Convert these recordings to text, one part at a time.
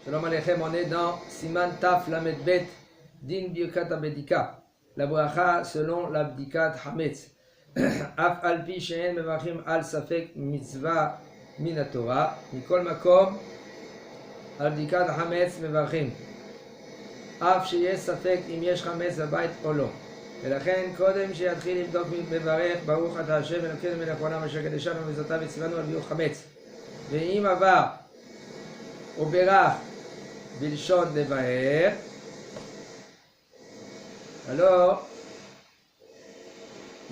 Shalom Aleichem, on est dans Siman Taf Lamed Bet, Din Birkat Abedika, la bracha selon l'abdikat Hametz. Af alpi she'en mevachim al safek mitzvah min haTorah, mikol makom abdikat Hametz mevachim. Af sheyesh safek im yesh Hametz b'bayit או לא. ולכן קודם שיתחיל לבדוק מברך ברוך אתה השם אלוקינו מלך העולם אשר קדשנו ומצוותיו וציוונו על ביעור חמץ. ואם עבר או בירך בלשון לבאר, הלא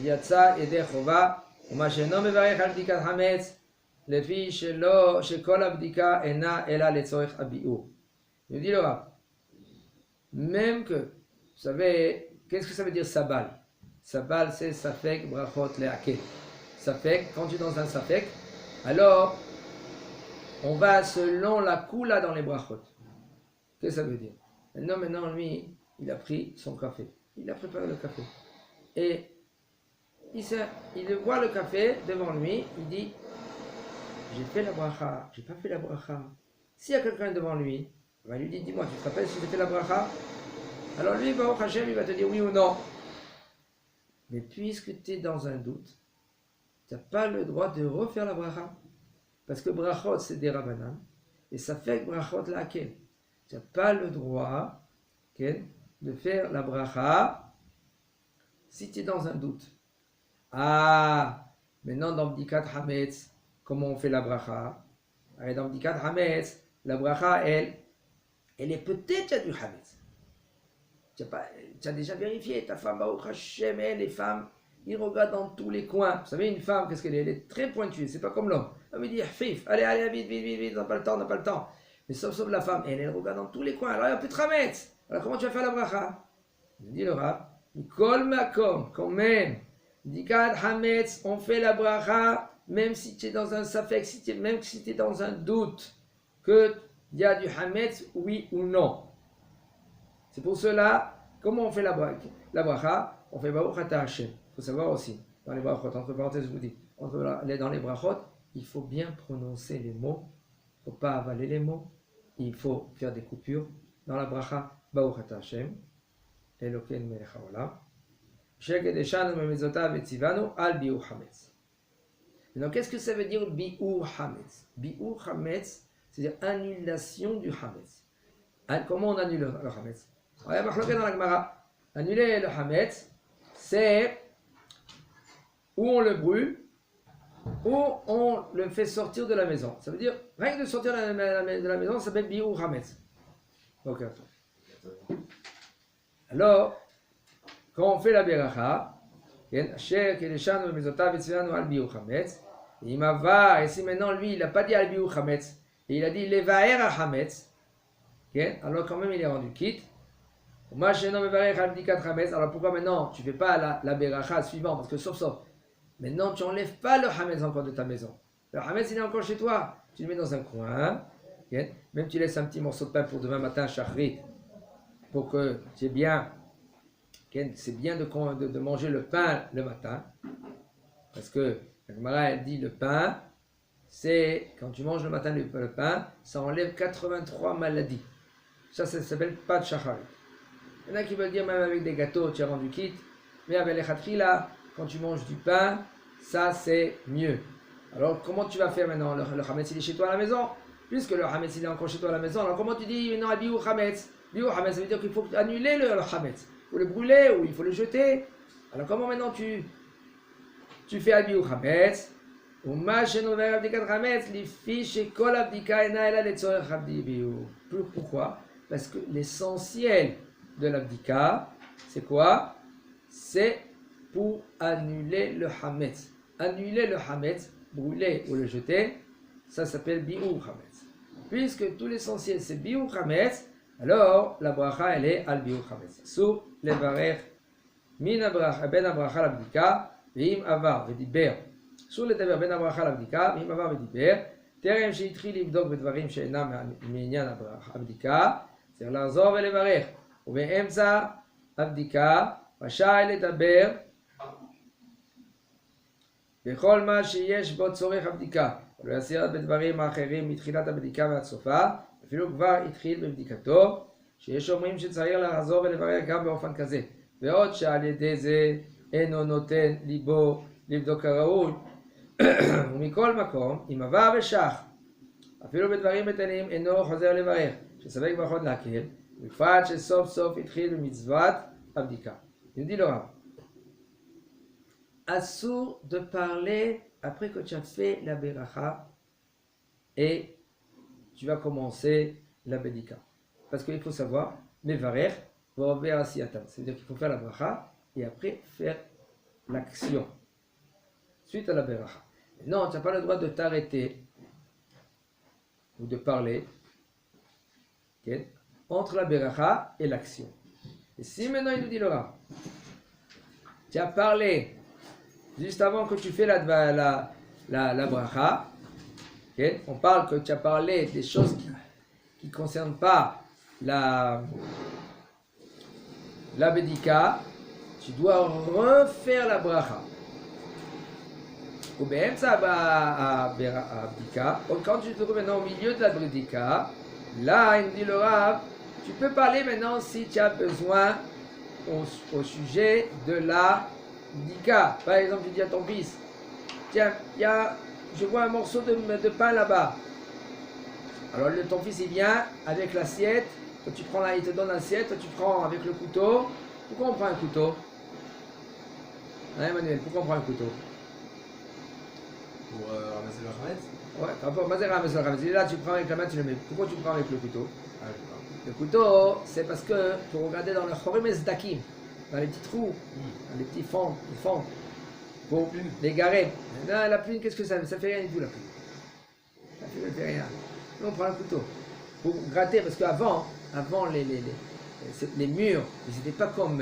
יצא ידי חובה, ומה שאינו מברך על בדיקת חמץ, לפי שכל הבדיקה אינה אלא לצורך הביעור. Je dis le rap, même que, vous savez, qu'est-ce que ça veut dire sabal? Sabal, c'est safek brachot leakel. Safek, quand tu es dans un safek, alors on va selon la koula dans les brachot. Qu'est-ce que ça veut dire? Maintenant, lui, il a pris son café. Il a préparé le café. Et il voit le café devant lui, il dit, j'ai fait la bracha, j'ai pas fait la bracha. S'il y a quelqu'un devant lui, il va lui dire, dis-moi, tu te rappelles si j'ai fait la bracha? Alors lui, Baruch Hashem, il va te dire oui ou non. Mais puisque tu es dans un doute, tu n'as pas le droit de refaire la bracha. Parce que brachot, c'est des rabbanan. Et ça fait que brachot laquelle. Tu n'as pas le droit de faire la bracha si tu es dans un doute. Ah, maintenant dans Bdikat Hametz, comment on fait la bracha? Dans Bdikat Hametz, la bracha, elle est peut-être à du Hametz. Tu as déjà vérifié, ta femme, Baruch Hashem, les femmes, ils regardent dans tous les coins. Vous savez, une femme, qu'est-ce qu'elle est? Elle est très pointue, c'est pas comme l'homme. Elle me dit, fif, allez, vite, on n'a pas le temps. Mais sauf la femme, elle regarde dans tous les coins. Alors il n'y a plus de Hametz. Alors comment tu vas faire la bracha? Je dis le rab, Mikol Makom, quand même, Dikat Hametz, on fait la bracha, même si tu es dans un safek, même si tu es dans un doute, qu'il y a du Hametz, oui ou non. C'est pour cela, comment on fait la bracha? On fait Baruch Ata Hashem. Il faut savoir aussi, dans les brachot, entre parenthèses, je vous dis, dans les brachot, il faut bien prononcer les mots, il ne faut pas avaler les mots, il faut faire des coupures. Dans la bracha, Baruch Ata Hashem, Elokeinu melech haolam, Asher kedeshanu b'mitzvotav v'tzivanu al bi'ur hametz. Maintenant, qu'est-ce que ça veut dire bi'ur hametz? Bi'ur hametz, c'est-à-dire annulation du hametz. Comment on annule le hametz? Il y a marqué dans la Gemara. Annuler le hametz, c'est où on le brûle, ou on le fait sortir de la maison. Ça veut dire, rien que de sortir de la maison, ça s'appelle bi'ur hametz. Ok. Alors, quand on fait la beracha, Asher kedeshanu b'mitzvotav v'tzivanu al bi'ur hametz, il m'ava, et si maintenant lui, il n'a pas dit al bi'ur hametz, et il a dit levaer ha hametz, alors quand même il est rendu quitte. Alors pourquoi maintenant tu ne fais pas la beracha suivante? Parce que sauf, maintenant tu n'enlèves pas le hametz encore de ta maison. Le hametz il est encore chez toi. Tu le mets dans un coin. Même tu laisses un petit morceau de pain pour demain matin, shachrit, pour que c'est bien. C'est bien de manger le pain le matin. Parce que la Gemara elle dit le pain, c'est quand tu manges le matin le pain, ça enlève 83 maladies. Ça s'appelle pas de shacharit. Il y en a qui veulent dire même avec des gâteaux tu as rendu quitte, mais avec les khatrila, quand tu manges du pain, ça c'est mieux. Alors comment tu vas faire maintenant? Le hametz il est chez toi à la maison, puisque le hametz il est encore chez toi à la maison, alors comment tu dis non, bi'ur hametz? Bi'ur hametz ça veut dire qu'il faut annuler le hametz, il faut le brûler ou il faut le jeter. Alors comment maintenant tu fais bi'ur hametz? Pourquoi? Parce que l'essentiel de l'abdika, c'est quoi? C'est pour annuler le hametz. Annuler le hametz, brûler ou le jeter, ça s'appelle bi'ur hametz. Puisque tout l'essentiel c'est bi'ur hametz, alors la bracha elle est al bi'ur hametz. Sur levarech min ben abracha l'abdika, ve'im avar v'diber. Sur le dever ben abracha l'abdika, ve'im avar v'diber. טרם שהתחיל לבדוק בדברים שאינם מעניין הבדיקה, צריך לחזור ולברך. ובאמצע הבדיקה רשאי לדבר בכל מה שיש בו צורך הבדיקה, ולא יסיר בדברים האחרים מתחילת הבדיקה ועד סופה, אפילו כבר התחיל בבדיקתו, שיש אומרים שצריך לחזור ולברר גם באופן כזה. ועוד שעל ידי זה אינו נותן ליבו לבדוק כראוי. ומכל מקום, אם עבר ושח, אפילו בדברים בטלים אינו חוזר לברך, שספק ברכות להקל, בפרט שסוף סוף התחיל במצוות הבדיקה. Il dit le Rav, assour de parler après que tu as fait la beracha et tu vas commencer la bedika. Parce qu'il faut savoir, mevarer, c'est-à-dire qu'il faut faire la bracha et après faire l'action suite à la beracha. Non, tu n'as pas le droit de t'arrêter ou de parler okay, entre la beracha et l'action. Et si maintenant il nous dit le Rav, tu as parlé juste avant que tu fais la bracha, okay, on parle que tu as parlé des choses qui ne concernent pas la bedika, tu dois refaire la bracha. Ou bien ça bedika, quand tu te trouves maintenant au milieu de la bedika, là il nous dit le Rav, tu peux parler maintenant si tu as besoin au sujet de la bedika. Par exemple, tu dis à ton fils, tiens, je vois un morceau de pain là-bas. Alors ton fils il vient avec l'assiette, toi, il te donne l'assiette, toi, tu prends avec le couteau. Pourquoi on prend un couteau? Hein, Emmanuel, pourquoi on prend un couteau? Pour ramasser le chametz? Ouais, pour ramasser le chametz. Là, tu prends avec la main, tu le mets. Pourquoi tu prends avec le couteau? Ah, je sais pas. Le couteau, c'est parce que pour regarder dans le chorim ezdakim, dans les petits trous, dans les petits fonds, pour les garer. Non, la plume, qu'est-ce que ça fait? Ça fait rien du tout, la plume. Ça fait rien. Nous, on prend un couteau pour gratter, parce qu'avant, les murs, ils n'étaient pas comme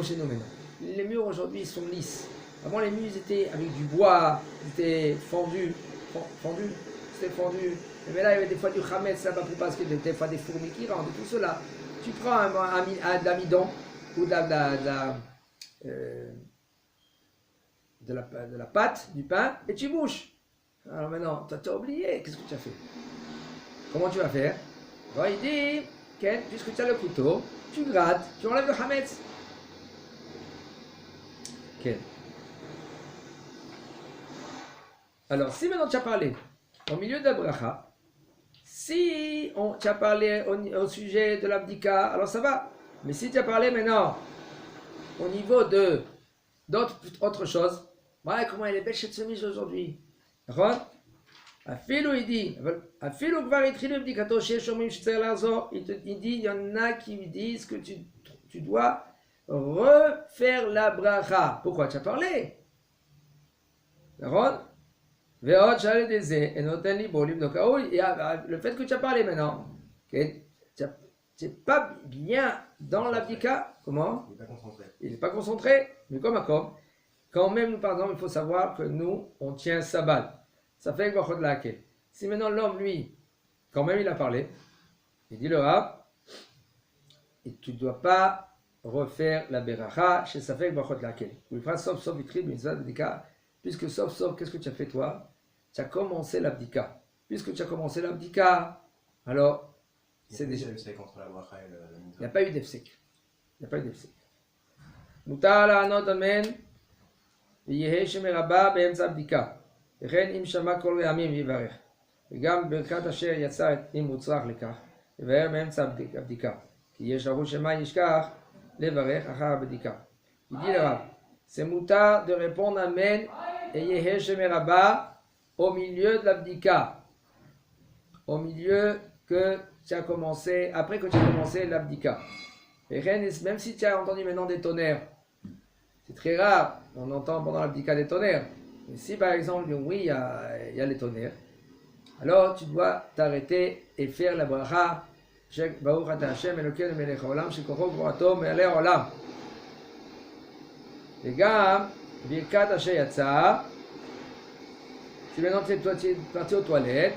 chez nous maintenant. Les murs aujourd'hui, ils sont lisses. Avant, les murs, ils étaient avec du bois, ils étaient fondus. C'était fondu. Mais là, il y avait des fois du chametz là-bas pour parce que des fois des fourmis qui rentrent, tout cela. Tu prends un amidon ou de la pâte, du pain, et tu bouches. Alors maintenant, tu as oublié, qu'est-ce que tu as fait? Comment tu vas faire? Bon, il dit, Ken, puisque tu as le couteau, tu grattes, tu enlèves le chametz. Ken. Alors, si maintenant tu as parlé au milieu de la bracha, si tu as parlé au sujet de l'abdika, alors ça va. Mais si tu as parlé maintenant au niveau d'autres choses, ouais, comment elle est belle cette chemise aujourd'hui. D'accord? Afilou il dit, Afilou kvar itchilu bdikato sheyesh omrim shetzarich lahazor, il dit, il y en a qui lui disent que tu dois refaire la bracha. Pourquoi tu as parlé? D'accord? Et le fait que tu as parlé maintenant, okay, tu n'es pas bien dans l'abdika, comment? Il n'est pas concentré. Il n'est pas concentré, mais comme quand même, par exemple, il faut savoir que nous, on tient sabbat. Ça fait que de laquelle. Si maintenant l'homme, lui, quand même il a parlé, il dit le Rav, et tu ne dois pas refaire la beracha chez Safek Bachot Lakel. Il fera sauf vitri, puisque sauf, qu'est-ce que tu as fait toi? Tu as commencé l'abdika. Puisque tu as commencé l'abdika, alors c'est déjà. Il n'y a pas eu d'efsek. Il n'y a pas eu d'efsek. Mutar la'anot amen, ויהא שמרבה באמצע הבדיקה. וכן אם שמע כל רעמים יברך. וגם ברכת אשר יצא אם מוצרך לכך, יבהר באמצע הבדיקה. כי יש לחוש שמה ישכח לברך אחר הבדיקה. Il dit le Rav, c'est moutar de répondre amen et yehé shemeraba au milieu de l'abdika. Au milieu que tu as commencé, après que tu as commencé l'abdika. Et même si tu as entendu maintenant des tonnerres, c'est très rare, on entend pendant l'abdika des tonnerres. Mais si par exemple, oui, il y a les tonnerres, alors tu dois t'arrêter et faire la bracha. Baruch ata Hashem Elokeinu melech haolam shekocho gvurato me'aleh haolam. וגם ברכת אשר יצא, si maintenant tu es parti aux toilettes,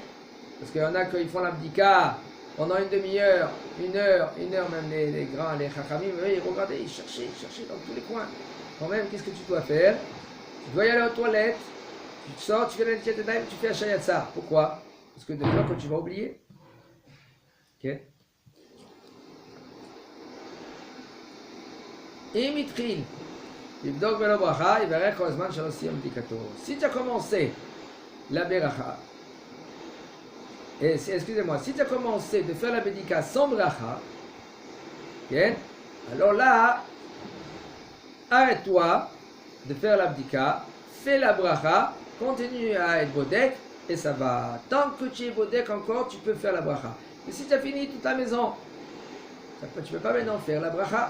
parce qu'il y en a qui font l'abdika pendant une demi-heure, une heure même les grands, les chachamim, ils regardaient, ils cherchaient dans tous les coins. Quand même, qu'est-ce que tu dois faire? Tu dois y aller aux toilettes, tu sors, tu fais la Netilat Yadayim, tu fais Asher Yatsa. Pourquoi? Parce que de peur que tu vas oublier. כן? אם התחיל לבדוק בלא ברכה, יברך כל הזמן שלא סיים בדיקתו. Si tu as commencé la beracha, excusez-moi, si tu as commencé de faire la bédika sans bracha, כן? alors là, arrête-toi de faire la bdika, fais la bracha, continue à être bodek, et ça va. Tant que tu es bodek encore, tu peux faire la bracha. Et si tu as fini toute la maison, tu ne peux pas maintenant faire la bracha.